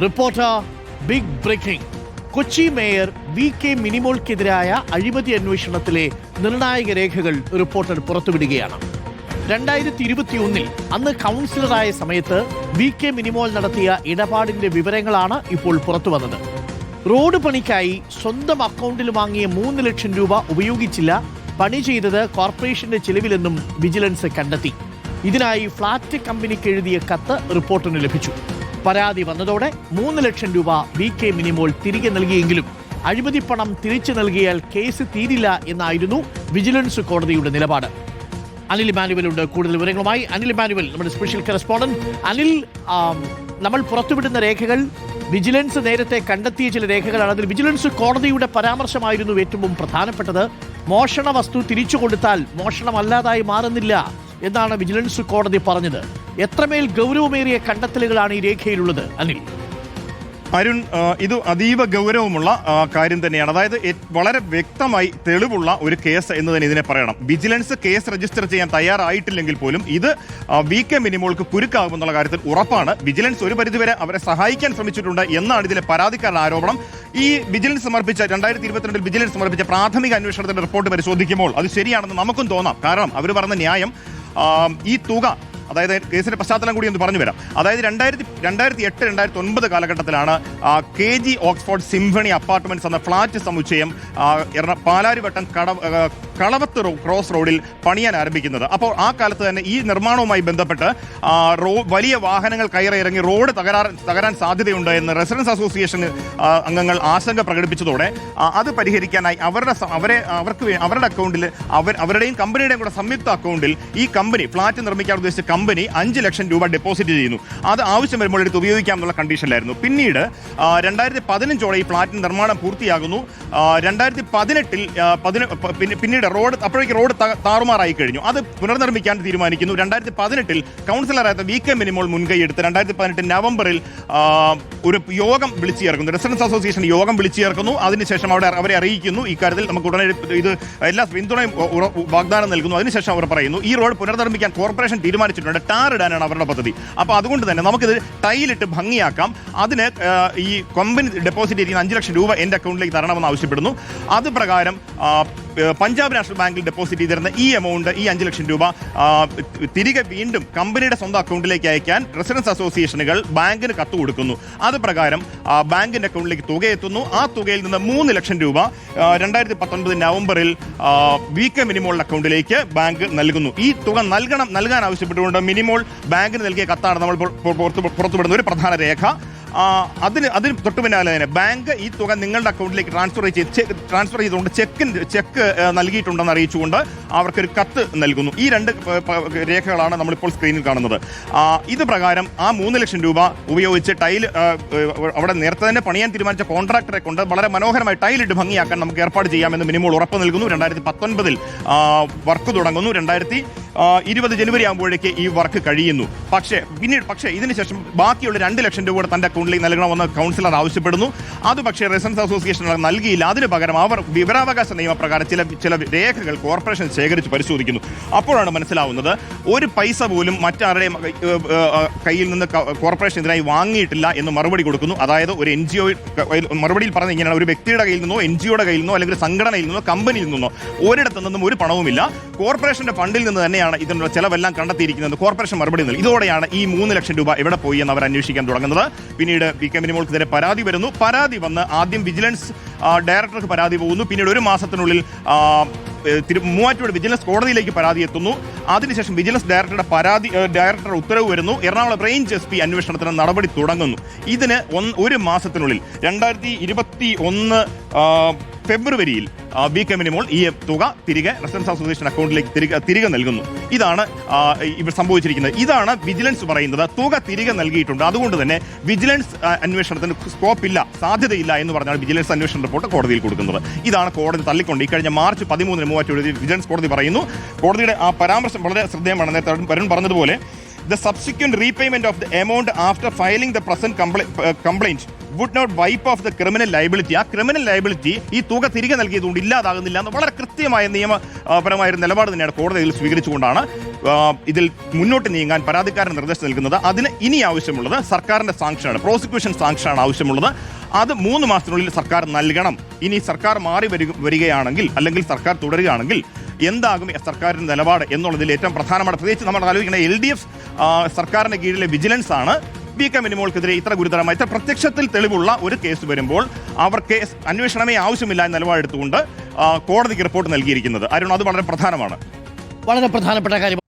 Reporter big breaking. Kochi mayor VK മിനിമോൾക്കെതിരായ അഴിമതി അന്വേഷണത്തിലെ നിർണായക രേഖകൾ റിപ്പോർട്ടർ പുറത്തുവിടുകയാണ്. 2021 അന്ന് കൗൺസിലറായ സമയത്ത് VK മിനിമോൾ നടത്തിയ ഇടപാടിന്റെ വിവരങ്ങളാണ് ഇപ്പോൾ പുറത്തു വന്നത്. റോഡ് പണിക്കായി സ്വന്തം അക്കൗണ്ടിൽ വാങ്ങിയ 3 ലക്ഷം രൂപ ഉപയോഗിച്ചില്ല, പണി ചെയ്തത് കോർപ്പറേഷന്റെ ചെലവിലെന്നും വിജിലൻസ് കണ്ടെത്തി. ഇതിനായി ഫ്ളാറ്റ് കമ്പനിക്ക് എഴുതിയ കത്ത് റിപ്പോർട്ടറിന് ലഭിച്ചു. പരാതി വന്നതോടെ 3 ലക്ഷം രൂപ VK മിനിമോൾ തിരികെ നൽകിയെങ്കിലും അഴിമതി പണം തിരിച്ചു നൽകിയാൽ കേസ് തീരില്ല എന്നായിരുന്നു വിജിലൻസ് കോടതിയുടെ നിലപാട്. അനിൽ ഇമാനുവലുണ്ട് കൂടുതൽ വിവരങ്ങളുമായി. അനിൽ ഇമാനുവൽ, നമ്മുടെ സ്പെഷ്യൽ കറസ്പോണ്ടന്റ്. അനിൽ, നമ്മൾ പുറത്തുവിടുന്ന രേഖകൾ വിജിലൻസ് നേരത്തെ കണ്ടെത്തിയ ചില രേഖകളാണ്. അതിൽ വിജിലൻസ് കോടതിയുടെ പരാമർശമായിരുന്നു ഏറ്റവും പ്രധാനപ്പെട്ടത്. മോഷണ വസ്തു തിരിച്ചു കൊടുത്താൽ മോഷണമല്ലാതായി മാറുന്നില്ല എന്നാണ് വിജിലൻസ് കോടതി പറഞ്ഞത്. എത്രമേൽ ഗൗരവമേറിയ കണ്ടെത്തലുകളാണ് ഈ രേഖയിലുള്ളത് അനിൽ? അരുൺ, ഇത് അതീവ ഗൗരവമുള്ള കാര്യം തന്നെയാണ്. അതായത് വളരെ വ്യക്തമായി തെളിവുള്ള ഒരു കേസ് എന്ന് തന്നെ ഇതിനെ പറയണം. വിജിലൻസ് കേസ് രജിസ്റ്റർ ചെയ്യാൻ തയ്യാറായിട്ടില്ലെങ്കിൽ പോലും ഇത് VK മിനിമോൾക്ക് കുരുക്കാകുമെന്നുള്ള കാര്യത്തിൽ ഉറപ്പാണ്. വിജിലൻസ് ഒരു പരിധിവരെ അവരെ സഹായിക്കാൻ ശ്രമിച്ചിട്ടുണ്ട് എന്നാണ് ഇതിലെ പരാതിക്കാരുടെ ആരോപണം. ഈ വിജിലൻസ് സമർപ്പിച്ച 2022 വിജിലൻസ് സമർപ്പിച്ച പ്രാഥമിക അന്വേഷണത്തിന്റെ റിപ്പോർട്ട് പരിശോധിക്കുമ്പോൾ അത് ശരിയാണെന്ന് നമുക്കും തോന്നാം. കാരണം അവർ പറഞ്ഞ ന്യായം, ഈ തുക, അതായത് കേസിന്റെ പശ്ചാത്തലം കൂടി ഒന്ന് പറഞ്ഞു വരാം. അതായത് 2008-2009 കാലഘട്ടത്തിലാണ് KG ഓക്സ്ഫോർഡ് സിംഫണി അപ്പാർട്ട്മെന്റ്സ് എന്ന ഫ്ളാറ്റ് സമുച്ചയം പാലാരിവട്ടം കളവത്ത് ക്രോസ് റോഡിൽ പണിയാൻ ആരംഭിക്കുന്നത്. അപ്പോൾ ആ കാലത്ത് തന്നെ ഈ നിർമ്മാണവുമായി ബന്ധപ്പെട്ട് വലിയ വാഹനങ്ങൾ കയറിയിറങ്ങി റോഡ് തകരാൻ സാധ്യതയുണ്ട് എന്ന് റെസിഡൻസ് അസോസിയേഷൻ അംഗങ്ങൾ ആശങ്ക പ്രകടിപ്പിച്ചതോടെ അത് പരിഹരിക്കാനായി അവരുടെ അക്കൗണ്ടിൽ അവരുടെയും കമ്പനിയുടെയും കൂടെ സംയുക്ത അക്കൗണ്ടിൽ ഈ കമ്പനി, ഫ്ളാറ്റ് നിർമ്മിക്കാൻ ഉദ്ദേശിച്ച കമ്പനി 5 ലക്ഷം രൂപ ഡെപ്പോസിറ്റ് ചെയ്യുന്നു. അത് ആവശ്യം വരുമ്പോൾ എടുത്ത് ഉപയോഗിക്കാം എന്നുള്ള കണ്ടീഷനിലായിരുന്നു. പിന്നീട് 2015 ഈ ഫ്ളാറ്റിന് നിർമ്മാണം പൂർത്തിയാകുന്നു. 2018 പിന്നീട് അപ്പോഴേക്ക് റോഡ് താറുമാറായി കഴിഞ്ഞു. അത് പുനർനിർമ്മിക്കാൻ തീരുമാനിക്കുന്നു. 2018 കൗൺസിലറായ VK മിനിമോൾ മുൻകൈയെടുത്ത് 2018 നവംബറിൽ ഒരു യോഗം വിളിച്ചു ചേർക്കുന്നു. റെസിഡൻസ് അസോസിയേഷൻ യോഗം വിളിച്ചു ചേർക്കുന്നു. അതിനുശേഷം അവരെ അറിയിക്കുന്നു ഇക്കാര്യത്തിൽ നമുക്ക് ഉടനെ ഇത് എല്ലാ പിന്തുണയും വാഗ്ദാനം നൽകുന്നു. അതിനുശേഷം അവർ പറയുന്നു ഈ റോഡ് പുനർനിർമ്മിക്കാൻ കോർപ്പറേഷൻ തീരുമാനിച്ചിട്ടുണ്ട്, ടാർ ഇടാനാണ് അവരുടെ പദ്ധതി. അപ്പോൾ അതുകൊണ്ട് തന്നെ നമുക്കിത് ടൈലിട്ട് ഭംഗിയാക്കാം. അതിന് ഈ കമ്പനി ഡെപ്പോസിറ്റ് ചെയ്യുന്ന 5 ലക്ഷം രൂപ എൻ്റെ അക്കൗണ്ടിലേക്ക് തരണമെന്ന് ആവശ്യപ്പെടുന്നു. അത് പ്രകാരം പഞ്ചാബ് നാഷണൽ ബാങ്കിൽ ഡെപ്പോസിറ്റ് ചെയ്തിരുന്ന ഈ എമൗണ്ട്, ഈ 5 ലക്ഷം രൂപ തിരികെ വീണ്ടും കമ്പനിയുടെ സ്വന്തം അക്കൗണ്ടിലേക്ക് അയക്കാൻ റെസിഡൻസ് അസോസിയേഷനുകൾ ബാങ്കിന് കത്ത് കൊടുക്കുന്നു. അത് പ്രകാരം ബാങ്കിന്റെ അക്കൗണ്ടിലേക്ക് തുക എത്തുന്നു. ആ തുകയിൽ നിന്ന് 3 ലക്ഷം രൂപ 2019 നവംബറിൽ VK മിനിമോളിന്റെ അക്കൗണ്ടിലേക്ക് ബാങ്ക് നൽകുന്നു. ഈ തുക നൽകാൻ ആവശ്യപ്പെട്ടുകൊണ്ട് മിനിമോൾ ബാങ്കിന് നൽകിയ കത്താണ് നമ്മൾ പുറത്തുവിടുന്ന ഒരു പ്രധാന രേഖ. അതിന് തൊട്ടു പിന്നാലെ തന്നെ ബാങ്ക് ഈ തുക നിങ്ങളുടെ അക്കൗണ്ടിലേക്ക് ട്രാൻസ്ഫർ ചെയ്തുകൊണ്ട് ചെക്ക് നൽകിയിട്ടുണ്ടെന്ന് അറിയിച്ചുകൊണ്ട് അവർക്കൊരു കത്ത് നൽകുന്നു. ഈ 2 രേഖകളാണ് നമ്മളിപ്പോൾ സ്ക്രീനിൽ കാണുന്നത്. ഇത് പ്രകാരം ആ 3 ലക്ഷം രൂപ ഉപയോഗിച്ച് അവിടെ നേരത്തെ തന്നെ പണിയാൻ തീരുമാനിച്ച കോൺട്രാക്ടറെ കൊണ്ട് വളരെ മനോഹരമായി ടൈലിട്ട് ഭംഗിയാക്കാൻ നമുക്ക് ഏർപ്പാട് ചെയ്യാമെന്ന് മിനിമോൾ ഉറപ്പ് നൽകുന്നു. 2019 വർക്ക് തുടങ്ങുന്നു. 2020 ജനുവരി ആകുമ്പോഴേക്ക് ഈ വർക്ക് കഴിയുന്നു. പക്ഷേ ഇതിനുശേഷം ബാക്കിയുള്ള 2 ലക്ഷം രൂപ തന്റെ അക്കൗണ്ടിലേക്ക് നൽകണമെന്ന് കൗൺസിലർ ആവശ്യപ്പെടുന്നു. അത് പക്ഷേ റെസിഡൻസ് അസോസിയേഷൻ നൽകിയില്ല. അതിന് പകരം അവർ വിവരാവകാശ നിയമപ്രകാരം ചില രേഖകൾ കോർപ്പറേഷൻ ശേഖരിച്ച് പരിശോധിക്കുന്നു. അപ്പോഴാണ് മനസ്സിലാവുന്നത് ഒരു പൈസ പോലും മറ്റാരുടെയും കയ്യിൽ നിന്ന് കോർപ്പറേഷൻ ഇതിനായി വാങ്ങിയിട്ടില്ല എന്ന് മറുപടി കൊടുക്കുന്നു. അതായത് ഒരു NGO മറുപടിയിൽ പറഞ്ഞ ഇങ്ങനെയാണ്, ഒരു വ്യക്തിയുടെ കയ്യിൽ നിന്നോ NGOയുടെ കയ്യിൽ നിന്നോ അല്ലെങ്കിൽ സംഘടനയിൽ നിന്നോ കമ്പനിയിൽ നിന്നോ ഒരിടത്തു നിന്നും ഒരു പണവുമില്ല. കോർപ്പറേഷന്റെ ഫണ്ടിൽ നിന്ന് തന്നെയാണ് ഇതിനുള്ള ചെലവെല്ലാം കണ്ടെത്തിയിരിക്കുന്നത്. കോർപ്പറേഷൻ മറുപടി നൽകി. ഇതോടെയാണ് ഈ 3 ലക്ഷം രൂപ എവിടെ പോയി എന്ന് അവർ അന്വേഷിക്കാൻ തുടങ്ങുന്നത്. പിന്നീട് VK മിനിമോൾക്കെതിരെ പരാതി വരുന്നു. പരാതി വന്ന് ആദ്യം വിജിലൻസ് ഡയറക്ടർക്ക് പരാതി പോകുന്നു. പിന്നീട് ഒരു മാസത്തിനുള്ളിൽ മൂവാറ്റുപുഴ വിജിലൻസ് കോടതിയിലേക്ക് പരാതി എത്തുന്നു. അതിനുശേഷം വിജിലൻസ് ഡയറക്ടറുടെ ഉത്തരവ് വരുന്നു. എറണാകുളം റേഞ്ച് SP അന്വേഷണത്തിന് നടപടി തുടങ്ങുന്നു. ഇതിന് ഒരു മാസത്തിനുള്ളിൽ 2021 ഫെബ്രുവരിയിൽ VK മിനിമോൾ ഈ തുക തിരികെ റെസിഡൻസ് അസോസിയേഷൻ അക്കൗണ്ടിലേക്ക് തിരികെ നൽകുന്നു. ഇതാണ് ഇവിടെ സംഭവിച്ചിരിക്കുന്നത്. ഇതാണ് വിജിലൻസ് പറയുന്നത്. തുക തിരികെ നൽകിയിട്ടുണ്ട്. അതുകൊണ്ട് തന്നെ വിജിലൻസ് അന്വേഷണത്തിന് സ്കോപ്പില്ല, സാധ്യതയില്ല എന്ന് പറഞ്ഞാണ് വിജിലൻസ് അന്വേഷണ റിപ്പോർട്ട് കോടതിയിൽ കൊടുക്കുന്നത്. ഇതാണ് കോടതി തള്ളിക്കൊണ്ട് ഇക്കഴിഞ്ഞ മാർച്ച് 13 മൂവാറ്റുപുഴ വിജിലൻസ് കോടതി പറയുന്നു. കോടതിയുടെ ആ പരാമർശം വളരെ ശ്രദ്ധേയമാണ്. നേരത്തെ വരുൺ പറഞ്ഞതുപോലെ the subsequent repayment of the amount after filing the present complaint would not wipe off the criminal liability. ആ ക്രിമിനൽ ലയബിലിറ്റി ഈ തുക തിരികെ നൽകിയതുകൊണ്ട് ഇല്ലാതാകുന്നില്ല എന്ന് വളരെ കൃത്യമായ നിയമപരമായ ഒരു നിലപാട് തന്നെയാണ് കോടതിയിൽ സ്വീകരിച്ചുകൊണ്ടാണ് ഇതിൽ മുന്നോട്ട് നീങ്ങാൻ പരാതിക്കാരൻ നിർദ്ദേശം നൽകുന്നത്. അതിന് ഇനി ആവശ്യമുള്ളത് സർക്കാരിന്റെ സാങ്ഷനാണ്, പ്രോസിക്യൂഷൻ സാങ്ഷനാണ് ആവശ്യമുള്ളത്. അത് 3 മാസത്തിനുള്ളിൽ സർക്കാർ നൽകണം. ഇനി സർക്കാർ മാറി വരികയാണെങ്കിൽ അല്ലെങ്കിൽ സർക്കാർ തുടരുകയാണെങ്കിൽ എന്താകും സർക്കാരിന്റെ നിലപാട് എന്നുള്ളതിൽ ഏറ്റവും പ്രധാനമാണ്. പ്രത്യേകിച്ച് നമ്മൾ ആലോചിക്കുന്ന LDF സർക്കാരിന്റെ കീഴിലെ വിജിലൻസ് ആണ് VK മിനിമോൾക്കെതിരെ ഇത്ര ഗുരുതരമായ ഇത്ര പ്രത്യക്ഷത്തിൽ തെളിവുള്ള ഒരു കേസ് വരുമ്പോൾ അവർക്ക് അന്വേഷണമേ ആവശ്യമില്ല എന്ന നിലപാടെടുത്തുകൊണ്ട് കോടതിക്ക് റിപ്പോർട്ട് നൽകിയിരിക്കുന്നത്. അരുൺ, അത് വളരെ പ്രധാനമാണ്. വളരെ പ്രധാനപ്പെട്ട കാര്യം.